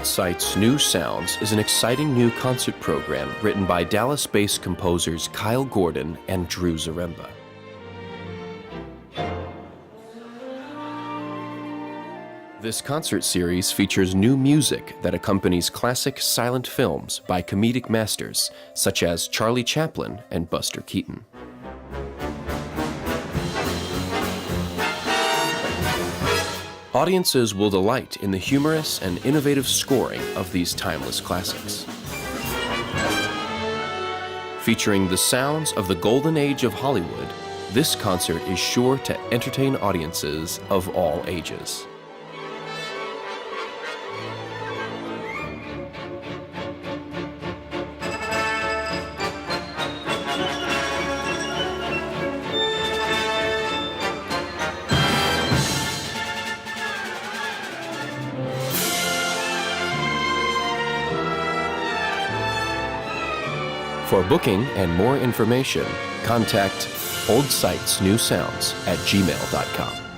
Old Sights, New Sounds is an exciting new concert program written by Dallas-based composers Kyle Gordon and Drew Zaremba. This concert series features new music that accompanies classic silent films by comedic masters such as Charlie Chaplin and Buster Keaton. Audiences will delight in the humorous and innovative scoring of these timeless classics. Featuring the sounds of the golden age of Hollywood, this concert is sure to entertain audiences of all ages. For booking and more information, contact oldsightsnewsounds@gmail.com.